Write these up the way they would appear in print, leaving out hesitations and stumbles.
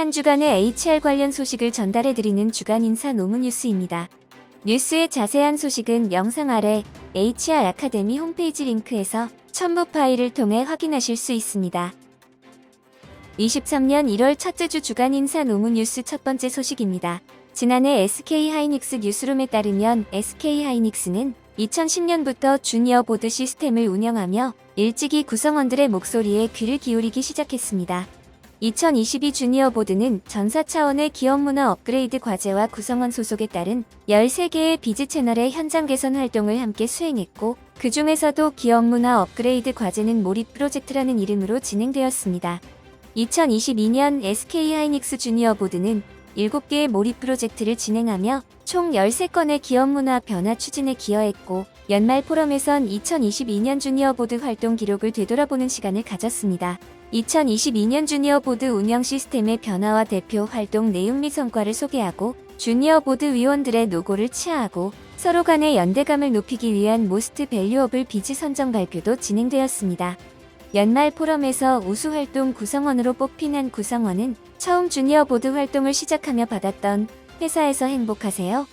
한 주간의 HR 관련 소식을 전달해드리는 주간 인사 노무뉴스입니다. 뉴스의 자세한 소식은 영상 아래 HR 아카데미 홈페이지 링크에서 첨부 파일을 통해 확인하실 수 있습니다. 23년 1월 첫째 주 주간 인사 노무뉴스 첫 번째 소식입니다. 지난해 SK하이닉스 뉴스룸에 따르면 SK하이닉스는 2010년부터 주니어 보드 시스템을 운영하며 일찍이 구성원들의 목소리에 귀를 기울이기 시작했습니다. 2022 주니어 보드는 전사 차원의 기업 문화 업그레이드 과제와 구성원 소속에 따른 13개의 비즈 채널의 현장 개선 활동을 함께 수행했고, 그 중에서도 기업 문화 업그레이드 과제는 몰입 프로젝트라는 이름으로 진행되었습니다. 2022년 SK하이닉스 주니어 보드는 7개의 몰입 프로젝트를 진행하며 총 13건의 기업 문화 변화 추진에 기여했고, 연말 포럼에선 2022년 주니어 보드 활동 기록을 되돌아보는 시간을 가졌습니다. 2022년 주니어 보드 운영 시스템의 변화와 대표 활동 내용 및 성과를 소개하고, 주니어 보드 위원들의 노고를 치하하고 서로 간의 연대감을 높이기 위한 모스트 밸류어블 비즈 선정 발표도 진행되었습니다. 연말 포럼에서 우수 활동 구성원으로 뽑힌 한 구성원은 처음 주니어 보드 활동을 시작하며 받았던 "회사에서 행복하세요?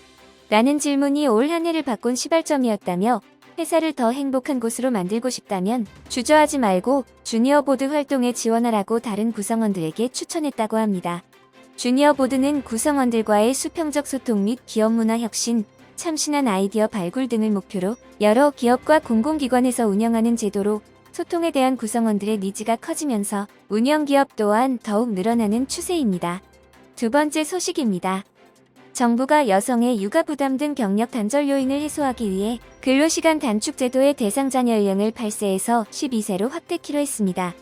라는 질문이 올 한 해를 바꾼 시발점이었다며, 회사를 더 행복한 곳으로 만들고 싶다면 주저하지 말고 주니어 보드 활동에 지원하라고 다른 구성원들에게 추천했다고 합니다. 주니어 보드는 구성원들과의 수평적 소통 및 기업 문화 혁신, 참신한 아이디어 발굴 등을 목표로 여러 기업과 공공기관에서 운영하는 제도로 소통에 대한 구성원들의 니즈가 커지면서 운영 기업 또한 더욱 늘어나는 추세입니다. 두 번째 소식입니다. 정부가 여성의 육아 부담 등 경력 단절 요인을 해소하기 위해 근로시간 단축 제도의 대상자녀 연령을 8세에서 12세로 확대키로 했습니다.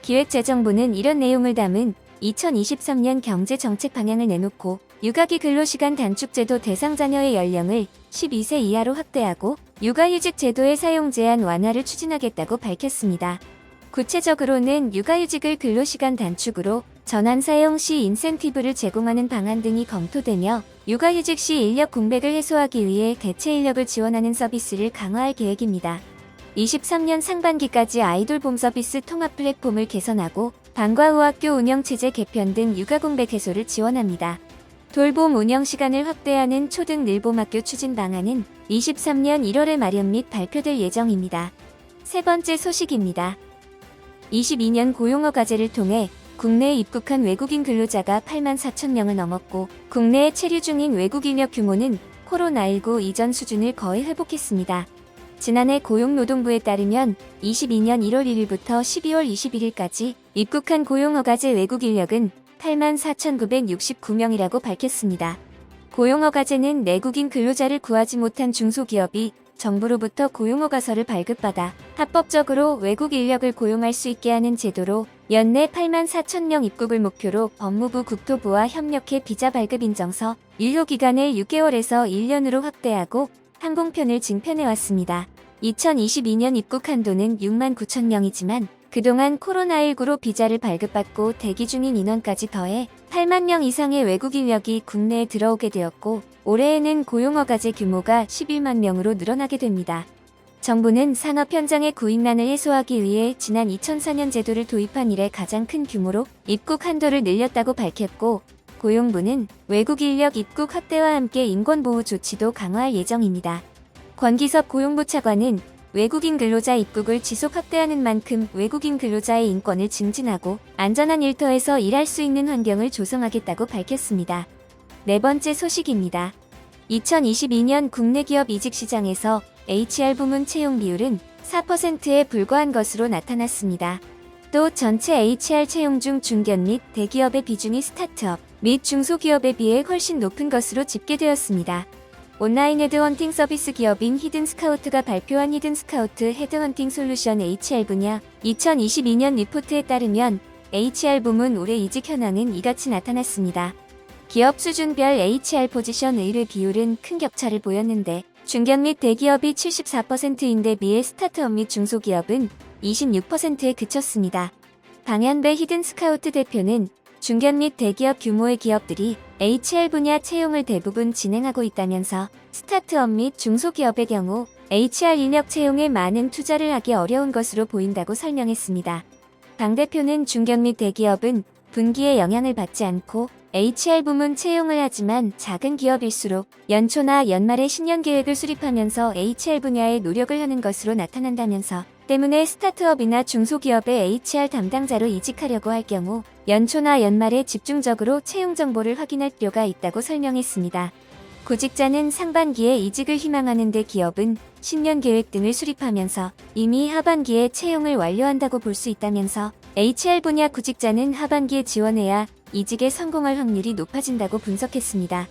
기획재정부는 이런 내용을 담은 2023년 경제정책 방향을 내놓고 육아기 근로시간 단축 제도 대상자녀의 연령을 12세 이하로 확대하고 육아휴직 제도의 사용 제한 완화를 추진하겠다고 밝혔습니다. 구체적으로는 육아휴직을 근로시간 단축으로 전환 사용 시 인센티브를 제공하는 방안 등이 검토되며, 육아휴직 시 인력 공백을 해소하기 위해 대체 인력을 지원하는 서비스를 강화할 계획입니다. 23년 상반기까지 아이돌 봄 서비스 통합 플랫폼을 개선하고 방과 후 학교 운영체제 개편 등 육아 공백 해소를 지원합니다. 돌봄 운영 시간을 확대하는 초등 늘봄학교 추진 방안은 23년 1월에 마련 및 발표될 예정입니다. 세 번째 소식입니다. 22년 고용허가제를 통해 국내에 입국한 외국인 근로자가 8만 4천 명을 넘었고, 국내에 체류 중인 외국 인력 규모는 코로나19 이전 수준을 거의 회복했습니다. 지난해 고용노동부에 따르면 22년 1월 1일부터 12월 21일까지 입국한 고용허가제 외국 인력은 8만 4,969명이라고 밝혔습니다. 고용허가제는 내국인 근로자를 구하지 못한 중소기업이 정부로부터 고용허가서를 발급받아 합법적으로 외국 인력을 고용할 수 있게 하는 제도로, 연내 8만 4천 명 입국을 목표로 법무부 국토부와 협력해 비자 발급 인정서 유효기간을 6개월에서 1년으로 확대하고 항공편을 증편해왔습니다. 2022년 입국 한도는 6만 9천 명이지만 그동안 코로나19로 비자를 발급받고 대기 중인 인원까지 더해 8만 명 이상의 외국 인력이 국내에 들어오게 되었고, 올해에는 고용허가제 규모가 11만 명으로 늘어나게 됩니다. 정부는 산업 현장의 구인난을 해소하기 위해 지난 2004년 제도를 도입한 이래 가장 큰 규모로 입국 한도를 늘렸다고 밝혔고, 고용부는 외국 인력 입국 확대와 함께 인권보호 조치도 강화할 예정입니다. 권기섭 고용부 차관은 외국인 근로자 입국을 지속 확대하는 만큼 외국인 근로자의 인권을 증진하고 안전한 일터에서 일할 수 있는 환경을 조성하겠다고 밝혔습니다. 네 번째 소식입니다. 2022년 국내 기업 이직 시장에서 HR 부문 채용 비율은 4%에 불과한 것으로 나타났습니다. 또 전체 HR 채용 중 중견 및 대기업의 비중이 스타트업 및 중소기업에 비해 훨씬 높은 것으로 집계되었습니다. 온라인 헤드헌팅 서비스 기업인 히든스카우트가 발표한 히든스카우트 헤드헌팅 솔루션 HR 분야 2022년 리포트에 따르면 HR 부문 올해 이직 현황은 이같이 나타났습니다. 기업 수준별 HR 포지션 의뢰 비율은 큰 격차를 보였는데, 중견 및 대기업이 74%인데 비해 스타트업 및 중소기업은 26%에 그쳤습니다. 방현배 히든스카우트 대표는 중견 및 대기업 규모의 기업들이 HR 분야 채용을 대부분 진행하고 있다면서, 스타트업 및 중소기업의 경우 HR 인력 채용에 많은 투자를 하기 어려운 것으로 보인다고 설명했습니다. 방 대표는 중견 및 대기업은 분기에 영향을 받지 않고 HR 부문 채용을 하지만 작은 기업일수록 연초나 연말에 신년 계획을 수립하면서 HR 분야에 노력을 하는 것으로 나타난다면서 때문에 스타트업이나 중소기업의 HR 담당자로 이직하려고 할 경우 연초나 연말에 집중적으로 채용 정보를 확인할 필요가 있다고 설명했습니다. 구직자는 상반기에 이직을 희망하는데 기업은 신년 계획 등을 수립하면서 이미 하반기에 채용을 완료한다고 볼 수 있다면서 HR 분야 구직자는 하반기에 지원해야 이직에 성공할 확률이 높아진다고 분석했습니다.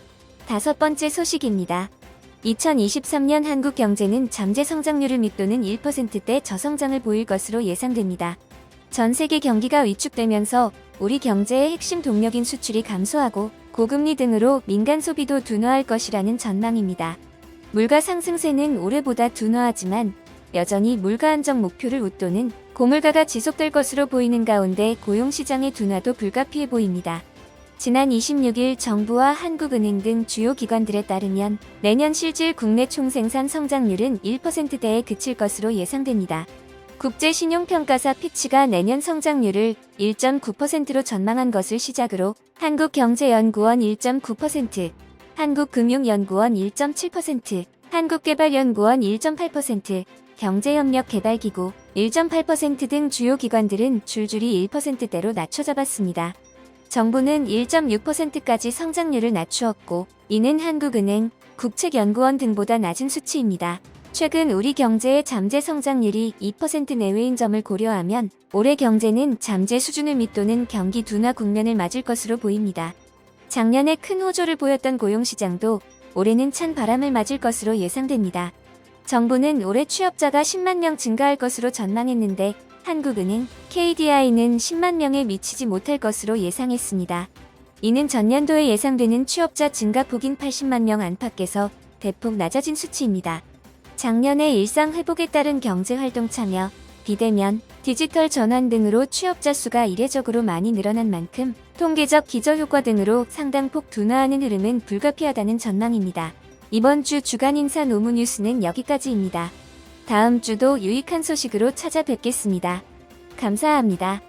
5번째 소식입니다. 2023년 한국 경제는 잠재 성장률을 밑도는 1%대 저성장을 보일 것으로 예상됩니다. 전 세계 경기가 위축되면서 우리 경제의 핵심 동력인 수출이 감소하고 고금리 등으로 민간 소비도 둔화할 것이라는 전망입니다. 물가 상승세는 올해보다 둔화하지만 여전히 물가 안정 목표를 웃도는 고물가가 지속될 것으로 보이는 가운데 고용시장의 둔화도 불가피해 보입니다. 지난 26일 정부와 한국은행 등 주요 기관들에 따르면 내년 실질 국내 총생산 성장률은 1%대에 그칠 것으로 예상됩니다. 국제신용평가사 피치가 내년 성장률을 1.9%로 전망한 것을 시작으로 한국경제연구원 1.9%, 한국금융연구원 1.7%, 한국개발연구원 1.8%, 경제협력개발기구 1.8% 등 주요 기관들은 줄줄이 1%대로 낮춰 잡았습니다. 정부는 1.6%까지 성장률을 낮추었고 이는 한국은행, 국책연구원 등보다 낮은 수치입니다. 최근 우리 경제의 잠재 성장률이 2% 내외인 점을 고려하면 올해 경제는 잠재 수준을 밑도는 경기 둔화 국면을 맞을 것으로 보입니다. 작년에 큰 호조를 보였던 고용시장도 올해는 찬 바람을 맞을 것으로 예상됩니다. 정부는 올해 취업자가 10만 명 증가할 것으로 전망했는데 한국은행, KDI는 10만 명에 미치지 못할 것으로 예상했습니다. 이는 전년도에 예상되는 취업자 증가폭인 80만 명 안팎에서 대폭 낮아진 수치입니다. 작년에 일상 회복에 따른 경제활동 참여, 비대면, 디지털 전환 등으로 취업자 수가 이례적으로 많이 늘어난 만큼 통계적 기저효과 등으로 상당폭 둔화하는 흐름은 불가피하다는 전망입니다. 이번 주 주간 인사 노무 뉴스는 여기까지입니다. 다음 주도 유익한 소식으로 찾아뵙겠습니다. 감사합니다.